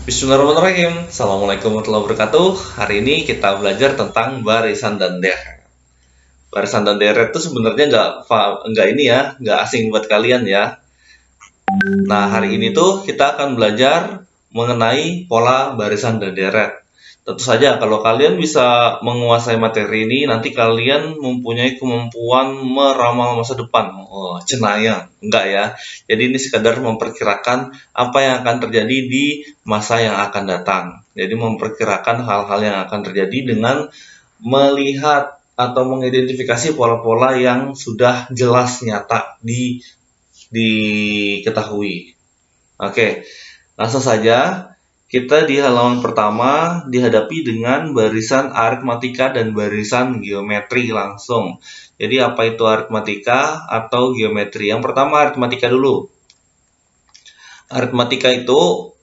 Bismillahirrahmanirrahim. Assalamualaikum warahmatullahi wabarakatuh. Hari ini kita belajar tentang barisan dan deret. Barisan dan deret itu sebenarnya nggak asing buat kalian ya. Nah, hari ini tuh kita akan belajar mengenai pola barisan dan deret. Tentu saja kalau kalian bisa menguasai materi ini, nanti kalian mempunyai kemampuan meramal masa depan. Oh, cenayang. Enggak ya. Jadi ini sekadar memperkirakan apa yang akan terjadi di masa yang akan datang. Jadi memperkirakan hal-hal yang akan terjadi dengan melihat atau mengidentifikasi pola-pola yang sudah jelas nyata diketahui. Oke, langsung saja kita di halaman pertama dihadapi dengan barisan aritmatika dan barisan geometri langsung. Jadi apa itu aritmatika atau geometri? Yang pertama aritmatika dulu. Aritmatika itu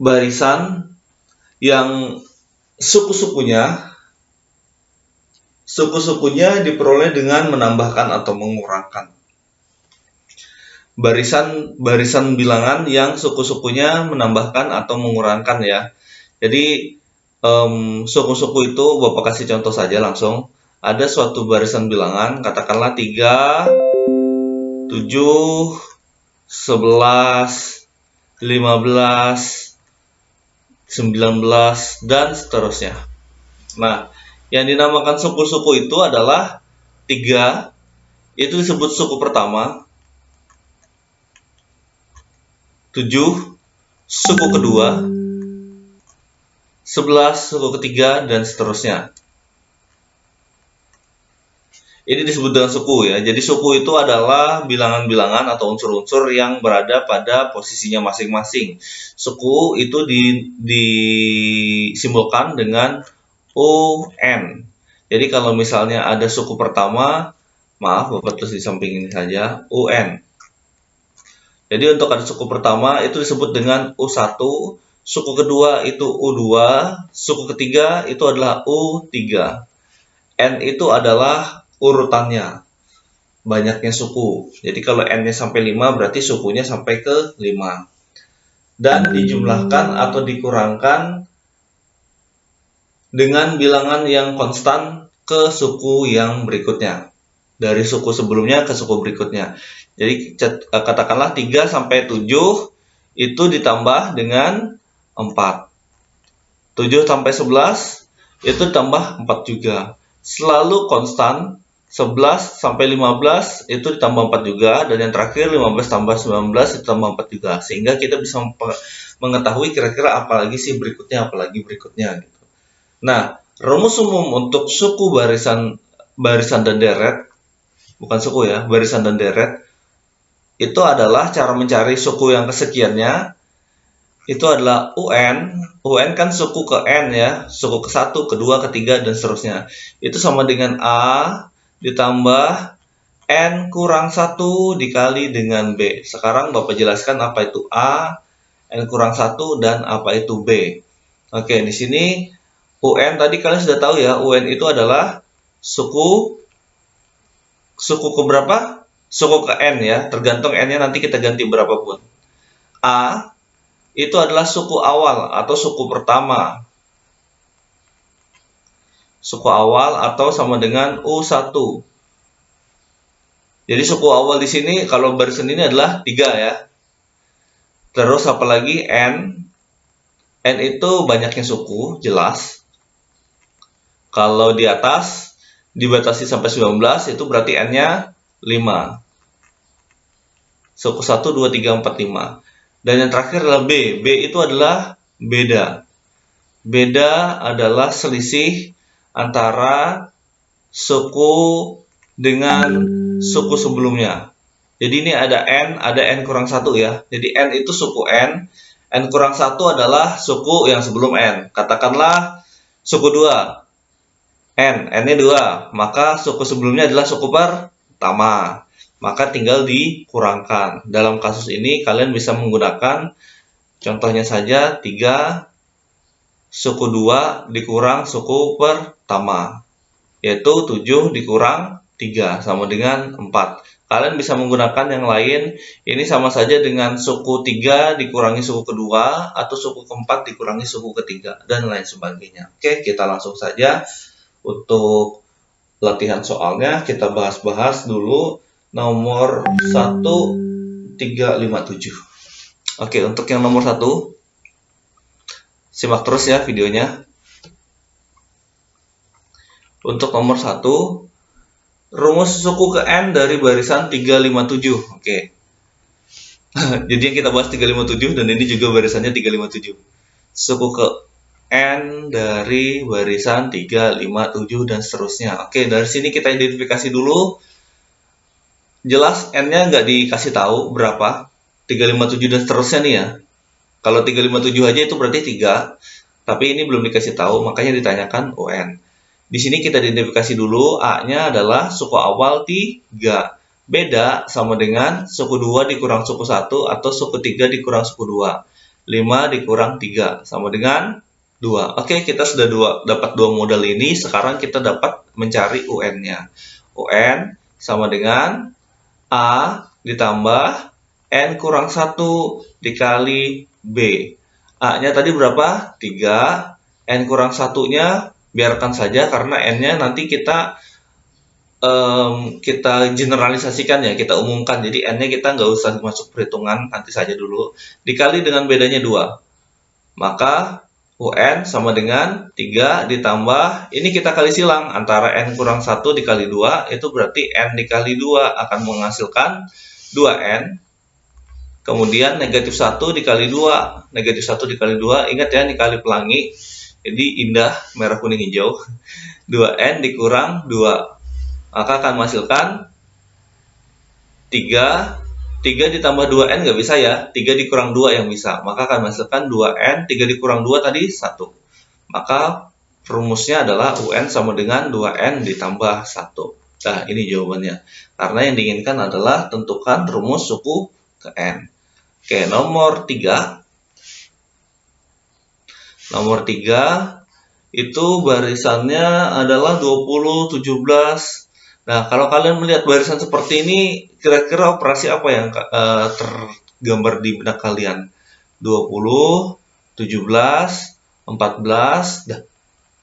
barisan yang suku-sukunya diperoleh dengan menambahkan atau mengurangkan. Barisan bilangan yang suku-sukunya menambahkan atau mengurangkan ya. Jadi suku-suku itu Bapak kasih contoh saja langsung. Ada suatu barisan bilangan, katakanlah 3, 7, 11, 15, 19, dan seterusnya. Nah, yang dinamakan suku-suku itu adalah 3, itu disebut suku pertama, 7 suku kedua, 11 suku ketiga, dan seterusnya. Ini disebut dengan suku ya. Jadi suku itu adalah bilangan-bilangan atau unsur-unsur yang berada pada posisinya masing-masing. Suku itu disimbolkan dengan UN. Jadi kalau misalnya ada suku pertama, maaf Bapak tulis di samping ini saja, UN. Jadi untuk ada suku pertama itu disebut dengan U1, suku kedua itu U2, suku ketiga itu adalah U3. N itu adalah urutannya, banyaknya suku. Jadi kalau N-nya sampai 5 berarti sukunya sampai ke 5. Dan dijumlahkan atau dikurangkan dengan bilangan yang konstan ke suku yang berikutnya. Dari suku sebelumnya ke suku berikutnya. Jadi katakanlah 3 sampai 7 itu ditambah dengan 4. 7 sampai 11 itu tambah 4 juga. Selalu konstan. 11 sampai 15 itu ditambah 4 juga, dan yang terakhir 15 tambah 19 itu tambah 4 juga. Sehingga kita bisa mengetahui kira-kira apalagi berikutnya gitu. Nah, rumus umum untuk suku barisan dan deret, bukan suku ya, barisan dan deret, itu adalah cara mencari suku yang kesekiannya, itu adalah UN. UN kan suku ke N ya, suku ke 1, kedua, ketiga, dan seterusnya. Itu sama dengan A ditambah N kurang 1 dikali dengan B. Sekarang Bapak jelaskan apa itu A, N kurang 1, dan apa itu B. Oke, di sini UN tadi kalian sudah tahu ya, UN itu adalah suku ke berapa? Suku ke N ya, tergantung N-nya nanti kita ganti berapapun. A itu adalah suku awal atau suku pertama. Suku awal atau sama dengan U1. Jadi suku awal di sini kalau barisan ini adalah 3 ya. Terus apalagi N. N itu banyaknya suku, jelas. Kalau di atas dibatasi sampai 19 itu berarti N-nya 5. Suku 1, 2, 3, 4, 5. Dan yang terakhir adalah B. B itu adalah beda. Beda adalah selisih antara suku dengan suku sebelumnya. Jadi ini ada N kurang 1 ya. Jadi N itu suku N kurang 1 adalah suku yang sebelum N. Katakanlah suku 2. N-nya 2. Maka suku sebelumnya adalah suku pertama. Maka tinggal dikurangkan. Dalam kasus ini kalian bisa menggunakan contohnya saja 3 suku 2 dikurang suku pertama, yaitu 7 dikurang 3 sama dengan 4. Kalian bisa menggunakan yang lain, ini sama saja dengan suku 3 dikurangi suku kedua, atau suku keempat dikurangi suku ketiga, dan lain sebagainya. Oke, kita langsung saja untuk latihan soalnya. Kita bahas-bahas dulu nomor 1357. Oke, untuk yang nomor 1, simak terus ya videonya. Untuk nomor 1, rumus suku ke N dari barisan 357. Oke. Jadi yang kita bahas 357 dan ini juga barisannya 357. Suku ke N dari barisan 357 dan seterusnya. Oke, dari sini kita identifikasi dulu. Jelas N-nya nggak dikasih tahu berapa. 357 dan seterusnya nih ya. Kalau 357 aja itu berarti 3. Tapi ini belum dikasih tahu, makanya ditanyakan UN. Di sini kita identifikasi dulu, A-nya adalah suku awal 3. Beda sama dengan suku 2 dikurang suku 1 atau suku 3 dikurang suku 2. 5 dikurang 3 sama dengan 2. Oke, kita sudah dapat dua modal ini. Sekarang kita dapat mencari UN-nya. UN sama dengan A ditambah N kurang 1 dikali B. A-nya tadi berapa? 3. N kurang 1-nya biarkan saja karena N-nya nanti kita generalisasikan ya, kita umumkan. Jadi N-nya kita nggak usah masuk perhitungan, nanti saja dulu. Dikali dengan bedanya 2. Maka UN sama dengan 3 ditambah, ini kita kali silang, antara N kurang 1 dikali 2, itu berarti N dikali 2 akan menghasilkan 2N. Kemudian negatif 1 dikali 2. Negatif 1 dikali 2, ingat ya, dikali pelangi. Jadi indah, merah, kuning, hijau. 2N dikurang 2. Maka akan menghasilkan 3. 3 ditambah 2N nggak bisa ya. 3 dikurang 2 yang bisa. Maka akan menghasilkan 2N. 3 dikurang 2 tadi 1. Maka rumusnya adalah UN sama dengan 2N ditambah 1. Nah, ini jawabannya. Karena yang diinginkan adalah tentukan rumus suku ke N. Oke, nomor 3. Nomor 3 itu barisannya adalah 20, 17. Nah, kalau kalian melihat barisan seperti ini, kira-kira operasi apa yang tergambar di benak kalian? 20, 17, 14, dan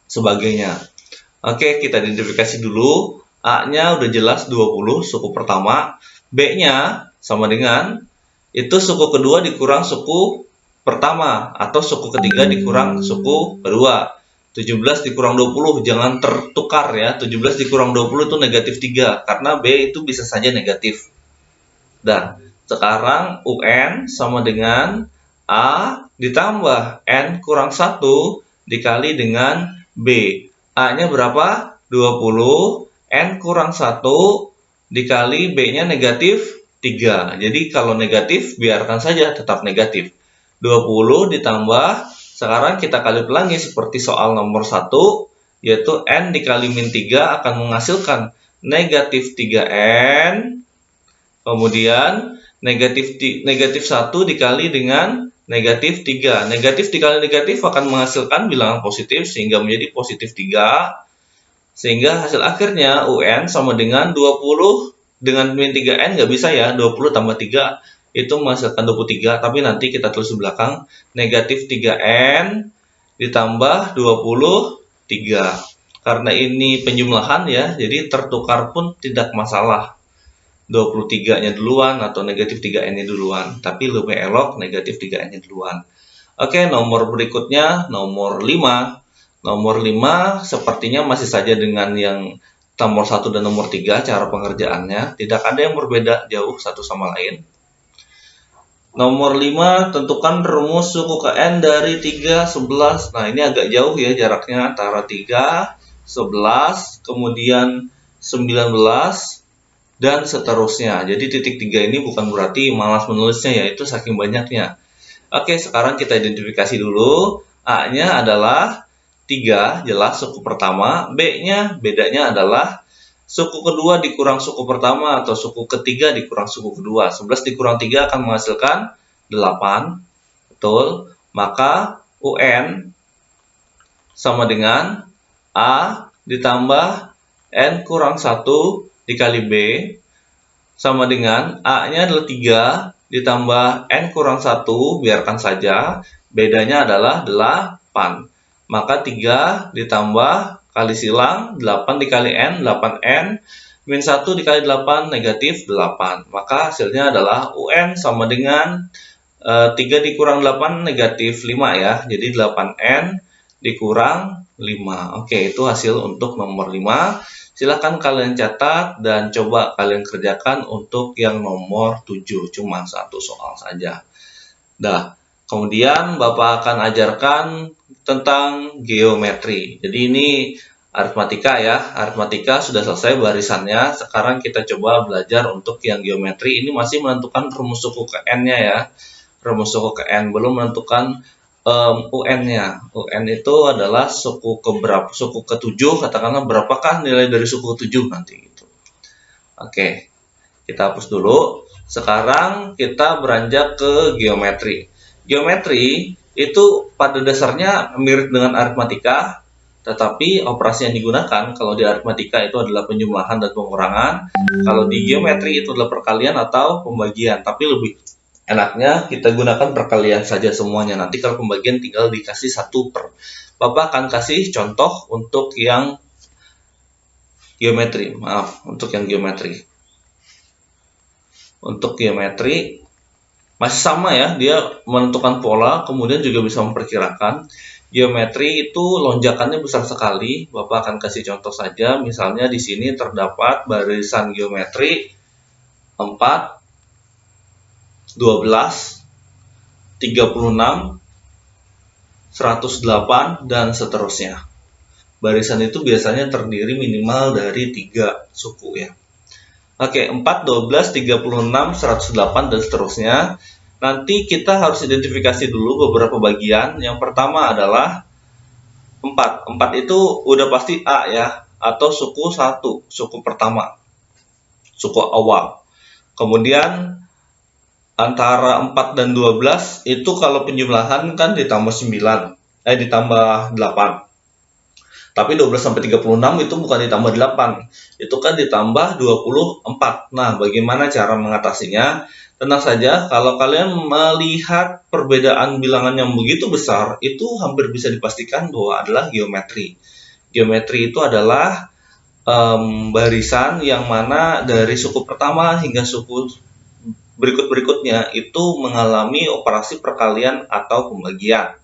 sebagainya. Oke, kita identifikasi dulu. A-nya udah jelas 20, suku pertama. B-nya sama dengan itu suku kedua dikurang suku pertama, atau suku ketiga dikurang suku kedua. 17 dikurang 20, jangan tertukar ya. 17 dikurang 20 itu negatif 3, karena B itu bisa saja negatif. Dan sekarang UN sama dengan A ditambah N kurang 1 dikali dengan B. A-nya berapa? 20. N kurang 1 dikali B-nya negatif 3. Jadi kalau negatif, biarkan saja tetap negatif. 20 ditambah, sekarang kita kali pelangi seperti soal nomor 1, yaitu N dikali min 3 akan menghasilkan negatif 3N. Kemudian negatif 1 dikali dengan negatif 3. Negatif dikali negatif akan menghasilkan bilangan positif sehingga menjadi positif 3. Sehingga hasil akhirnya UN sama dengan 20 dengan min 3N nggak bisa ya, 20 tambah 3 itu menghasilkan 23, tapi nanti kita tulis di belakang negatif 3N ditambah 23. Karena ini penjumlahan ya, jadi tertukar pun tidak masalah. 23-nya duluan atau negatif 3N-nya duluan, tapi lebih elok negatif 3N-nya duluan. Oke, nomor berikutnya, nomor 5. Nomor 5 sepertinya masih saja dengan yang nomor 1 dan nomor 3 cara pengerjaannya. Tidak ada yang berbeda jauh satu sama lain. Nomor 5, tentukan rumus suku ke N dari 3, 11. Nah, ini agak jauh ya jaraknya antara 3, 11, kemudian 19, dan seterusnya. Jadi titik 3 ini bukan berarti malas menulisnya ya, itu saking banyaknya. Oke, sekarang kita identifikasi dulu. A-nya adalah 3, jelas suku pertama. B-nya, bedanya adalah suku kedua dikurang suku pertama atau suku ketiga dikurang suku kedua. 11 dikurang 3 akan menghasilkan 8. Betul. Maka UN sama dengan A ditambah N kurang 1 dikali B. sama dengan A-nya adalah 3 ditambah N kurang 1, biarkan saja, bedanya adalah 8. Maka 3 ditambah kali silang, 8 dikali N, 8N, min 1 dikali 8, negatif 8. Maka hasilnya adalah UN sama dengan 3 dikurang 8, negatif 5 ya. Jadi 8N dikurang 5. Oke, itu hasil untuk nomor 5. Silahkan kalian catat dan coba kalian kerjakan untuk yang nomor 7. Cuma satu soal saja. Nah, kemudian Bapak akan ajarkan tentang geometri. Jadi ini aritmatika ya. Aritmatika sudah selesai barisannya. Sekarang kita coba belajar untuk yang geometri. Ini masih menentukan rumus suku ke N-nya ya. Rumus suku ke N, belum menentukan UN-nya. UN itu adalah suku ke-7, katakanlah berapakah nilai dari suku ke-7 nanti gitu. Oke, kita hapus dulu. Sekarang kita beranjak ke geometri. Geometri itu pada dasarnya mirip dengan aritmatika, tetapi operasi yang digunakan kalau di aritmatika itu adalah penjumlahan dan pengurangan. Kalau di geometri itu adalah perkalian atau pembagian, tapi lebih enaknya kita gunakan perkalian saja semuanya. Nanti kalau pembagian tinggal dikasih 1 per. Bapak akan kasih contoh untuk yang geometri. Maaf, untuk yang geometri. Untuk geometri masih sama ya, dia menentukan pola, kemudian juga bisa memperkirakan. Geometri itu lonjakannya besar sekali. Bapak akan kasih contoh saja. Misalnya di sini terdapat barisan geometri 4, 12, 36, 108, dan seterusnya. Barisan itu biasanya terdiri minimal dari 3 suku ya. Oke, 4, 12, 36, 108, dan seterusnya. Nanti kita harus identifikasi dulu beberapa bagian. Yang pertama adalah 4. 4 itu udah pasti A ya, atau suku 1, suku pertama, suku awal. Kemudian antara 4 dan 12 itu kalau penjumlahan kan ditambah 9, ditambah 8. Tapi 12 sampai 36 itu bukan ditambah 8, itu kan ditambah 24. Nah, bagaimana cara mengatasinya? Tenang saja, kalau kalian melihat perbedaan bilangan yang begitu besar, itu hampir bisa dipastikan bahwa adalah geometri. Geometri itu adalah barisan yang mana dari suku pertama hingga suku berikut-berikutnya itu mengalami operasi perkalian atau pembagian.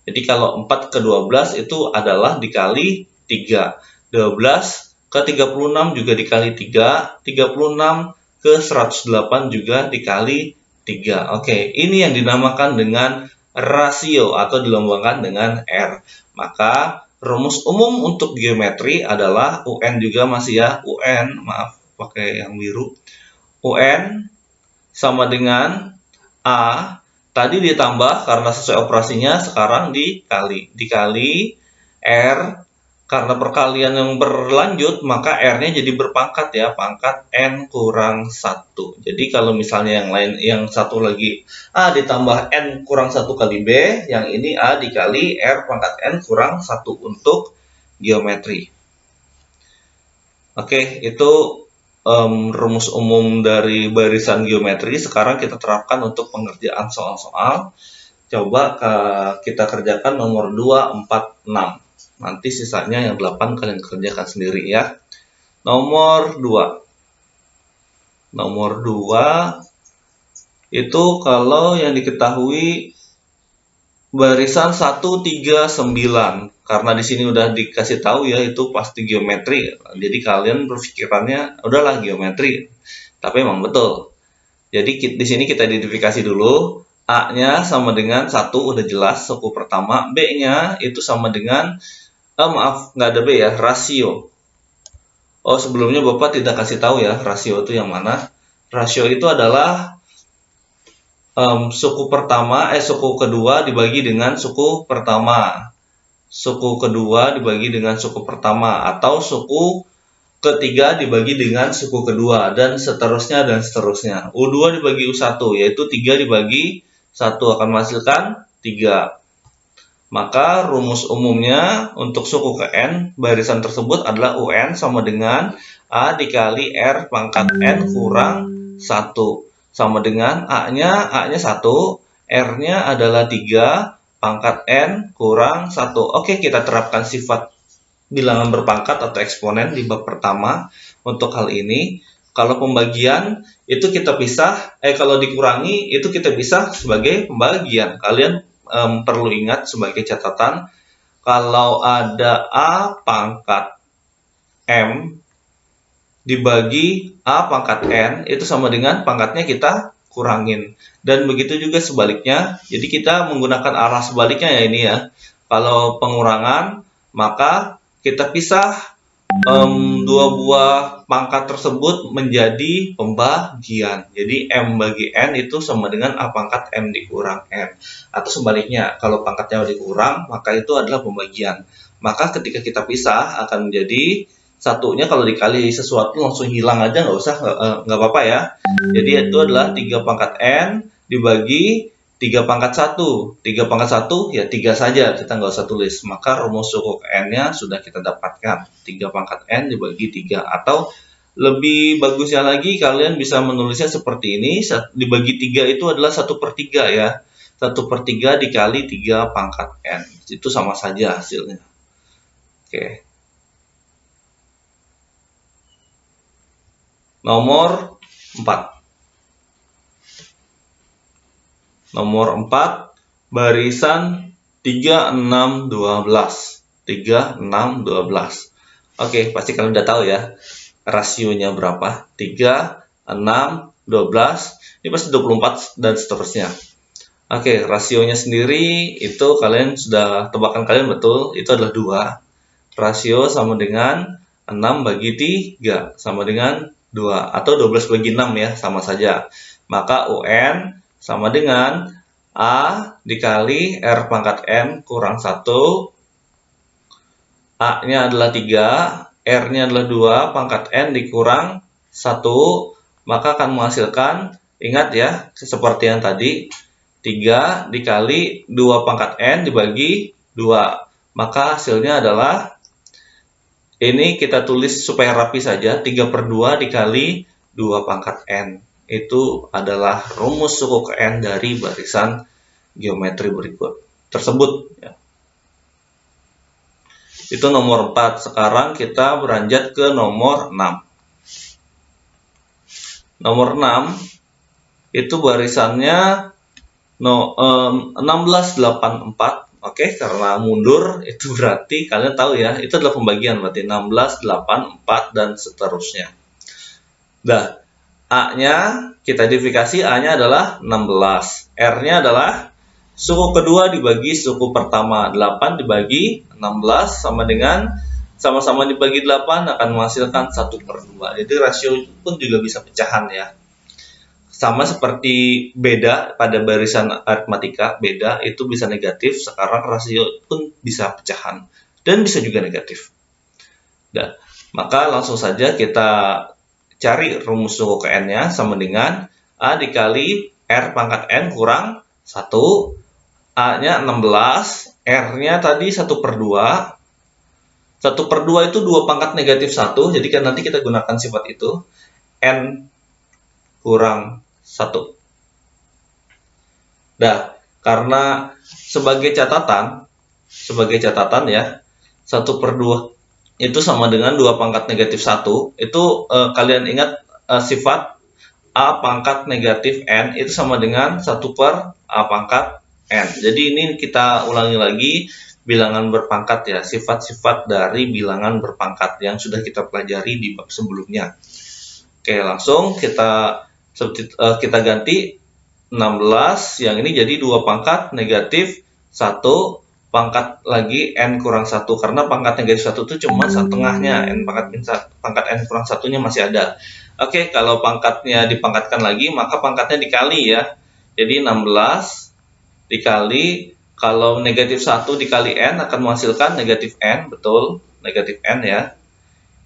Jadi kalau 4 ke 12 itu adalah dikali 3. 12 ke 36 juga dikali 3. 36 ke 108 juga dikali 3. Oke, ini yang dinamakan dengan rasio atau dilambangkan dengan R. Maka rumus umum untuk geometri adalah UN juga masih ya. UN, maaf pakai yang biru. UN sama dengan A tadi ditambah karena sesuai operasinya, sekarang dikali R, karena perkalian yang berlanjut maka R-nya jadi berpangkat ya, pangkat N kurang 1. Jadi kalau misalnya yang lain, yang satu lagi A ditambah N kurang 1 kali B, yang ini A dikali R pangkat N kurang 1 untuk geometri. Oke, itu rumus umum dari barisan geometri. Sekarang kita terapkan untuk pengerjaan soal-soal. Coba kita kerjakan nomor 2, 4, 6. Nanti sisanya yang 8 kalian kerjakan sendiri ya. Nomor 2. Nomor 2 itu kalau yang diketahui barisan 1, 3, 9. Karena di sini udah dikasih tahu ya itu pasti geometri. Jadi kalian berpikirannya udahlah geometri. Tapi emang betul. Jadi di sini kita identifikasi dulu. A-nya sama dengan 1 udah jelas suku pertama. B-nya itu sama dengan maaf nggak ada B ya, rasio. Oh, sebelumnya Bapak tidak kasih tahu ya rasio itu yang mana. Rasio itu adalah suku kedua dibagi dengan suku pertama. Suku kedua dibagi dengan suku pertama, atau suku ketiga dibagi dengan suku kedua, dan seterusnya dan seterusnya. U2 dibagi U1, yaitu 3 dibagi 1 akan menghasilkan 3. Maka rumus umumnya untuk suku ke N barisan tersebut adalah UN sama dengan A dikali R pangkat N kurang 1. Sama dengan A-nya 1, R-nya adalah 3, pangkat N kurang 1. Oke, kita terapkan sifat bilangan berpangkat atau eksponen di bab pertama untuk hal ini. Kalau pembagian itu kita pisah, kalau dikurangi itu kita pisah sebagai pembagian. Kalian perlu ingat sebagai catatan, kalau ada A pangkat M dibagi A pangkat N itu sama dengan pangkatnya kita kurangin. Dan begitu juga sebaliknya. Jadi kita menggunakan arah sebaliknya ya ini ya. Kalau pengurangan maka kita pisah dua buah pangkat tersebut menjadi pembagian. Jadi M bagi N itu sama dengan A pangkat M dikurang N. Atau sebaliknya, kalau pangkatnya dikurang, maka itu adalah pembagian. Maka ketika kita pisah akan menjadi satunya kalau dikali sesuatu langsung hilang aja, nggak apa-apa ya. Jadi itu adalah 3 pangkat N dibagi 3 pangkat 1. 3 pangkat 1 ya 3 saja, kita nggak usah tulis. Maka rumus suku ke N-nya sudah kita dapatkan. 3 pangkat N dibagi 3. Atau lebih bagusnya lagi kalian bisa menulisnya seperti ini. Dibagi 3 itu adalah 1/3 ya. 1/3 dikali 3 pangkat N. Itu sama saja hasilnya. Oke. Nomor 4. Nomor 4, barisan 3, 6, 12. 3, 6, 12. Oke, pasti kalian udah tahu ya, rasionya berapa. 3, 6, 12, ini pasti 24 dan seterusnya. Oke, rasionya sendiri itu kalian sudah, tebakan kalian betul, itu adalah 2. Rasio sama dengan 6 bagi 3, sama dengan 2. Atau 12 bagi 6 ya, sama saja. Maka UN sama dengan A dikali R pangkat N kurang 1. A-nya adalah 3, R-nya adalah 2, pangkat N dikurang 1. Maka akan menghasilkan, ingat ya, seperti yang tadi, 3 dikali 2 pangkat N dibagi 2. Maka hasilnya adalah, ini kita tulis supaya rapi saja, 3/2 dikali 2 pangkat N. Itu adalah rumus suku ke N dari barisan geometri berikut tersebut ya. Itu nomor 4. Sekarang kita beranjak ke nomor 6. Nomor 6 itu barisannya 1684. Oke, karena mundur itu berarti kalian tahu ya, itu adalah pembagian, berarti 16, 8, 4 dan seterusnya. Nah, A-nya kita identifikasi, A-nya adalah 16. R-nya adalah suku kedua dibagi suku pertama. 8 dibagi 16 sama dengan sama-sama dibagi 8 akan menghasilkan 1/2. Jadi rasio pun juga bisa pecahan ya. Sama seperti beda pada barisan aritmatika, beda itu bisa negatif, sekarang rasio pun bisa pecahan dan bisa juga negatif. Nah, maka langsung saja kita cari rumus suku ke N-nya sama dengan A dikali R pangkat N kurang 1. A-nya 16, R-nya tadi 1/2. 1/2 itu 2 pangkat negatif 1, jadi kan nanti kita gunakan sifat itu. N kurang 1. Nah, karena sebagai catatan ya, 1/2 itu sama dengan 2 pangkat negatif 1. Itu kalian ingat sifat A pangkat negatif N itu sama dengan 1/A pangkat N. Jadi ini kita ulangi lagi bilangan berpangkat ya, sifat-sifat dari bilangan berpangkat yang sudah kita pelajari di bab sebelumnya. Oke, langsung kita ganti 16, yang ini jadi 2 pangkat negatif 1 pangkat lagi N kurang 1, karena pangkat negatif 1 itu cuma setengahnya, pangkat N kurang 1-nya masih ada. Oke, kalau pangkatnya dipangkatkan lagi, maka pangkatnya dikali ya. Jadi 16 dikali, kalau negatif 1 dikali N akan menghasilkan negatif N, betul, negatif N ya.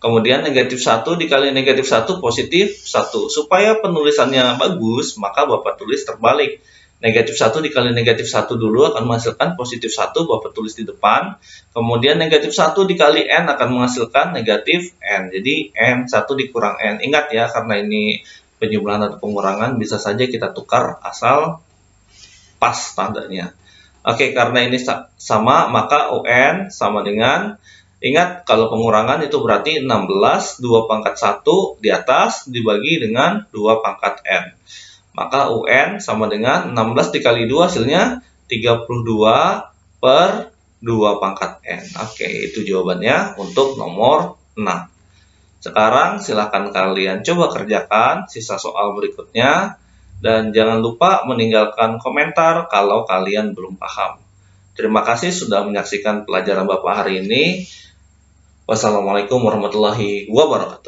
Kemudian negatif 1 dikali negatif 1 positif 1. Supaya penulisannya bagus, maka Bapak tulis terbalik. Negatif 1 dikali negatif 1 dulu akan menghasilkan positif 1, Bapak tulis di depan. Kemudian negatif 1 dikali N akan menghasilkan negatif N. Jadi N1 dikurang N. Ingat ya, karena ini penjumlahan atau pengurangan, bisa saja kita tukar asal pas tandanya. Oke, karena ini sama, maka UN sama dengan, ingat kalau pengurangan itu berarti 16, 2 pangkat 1 di atas dibagi dengan 2 pangkat N. Maka UN sama dengan 16 dikali 2 hasilnya 32 per 2 pangkat N. Oke, itu jawabannya untuk nomor 6. Sekarang silahkan kalian coba kerjakan sisa soal berikutnya. Dan jangan lupa meninggalkan komentar kalau kalian belum paham. Terima kasih sudah menyaksikan pelajaran Bapak hari ini. Wassalamualaikum warahmatullahi wabarakatuh.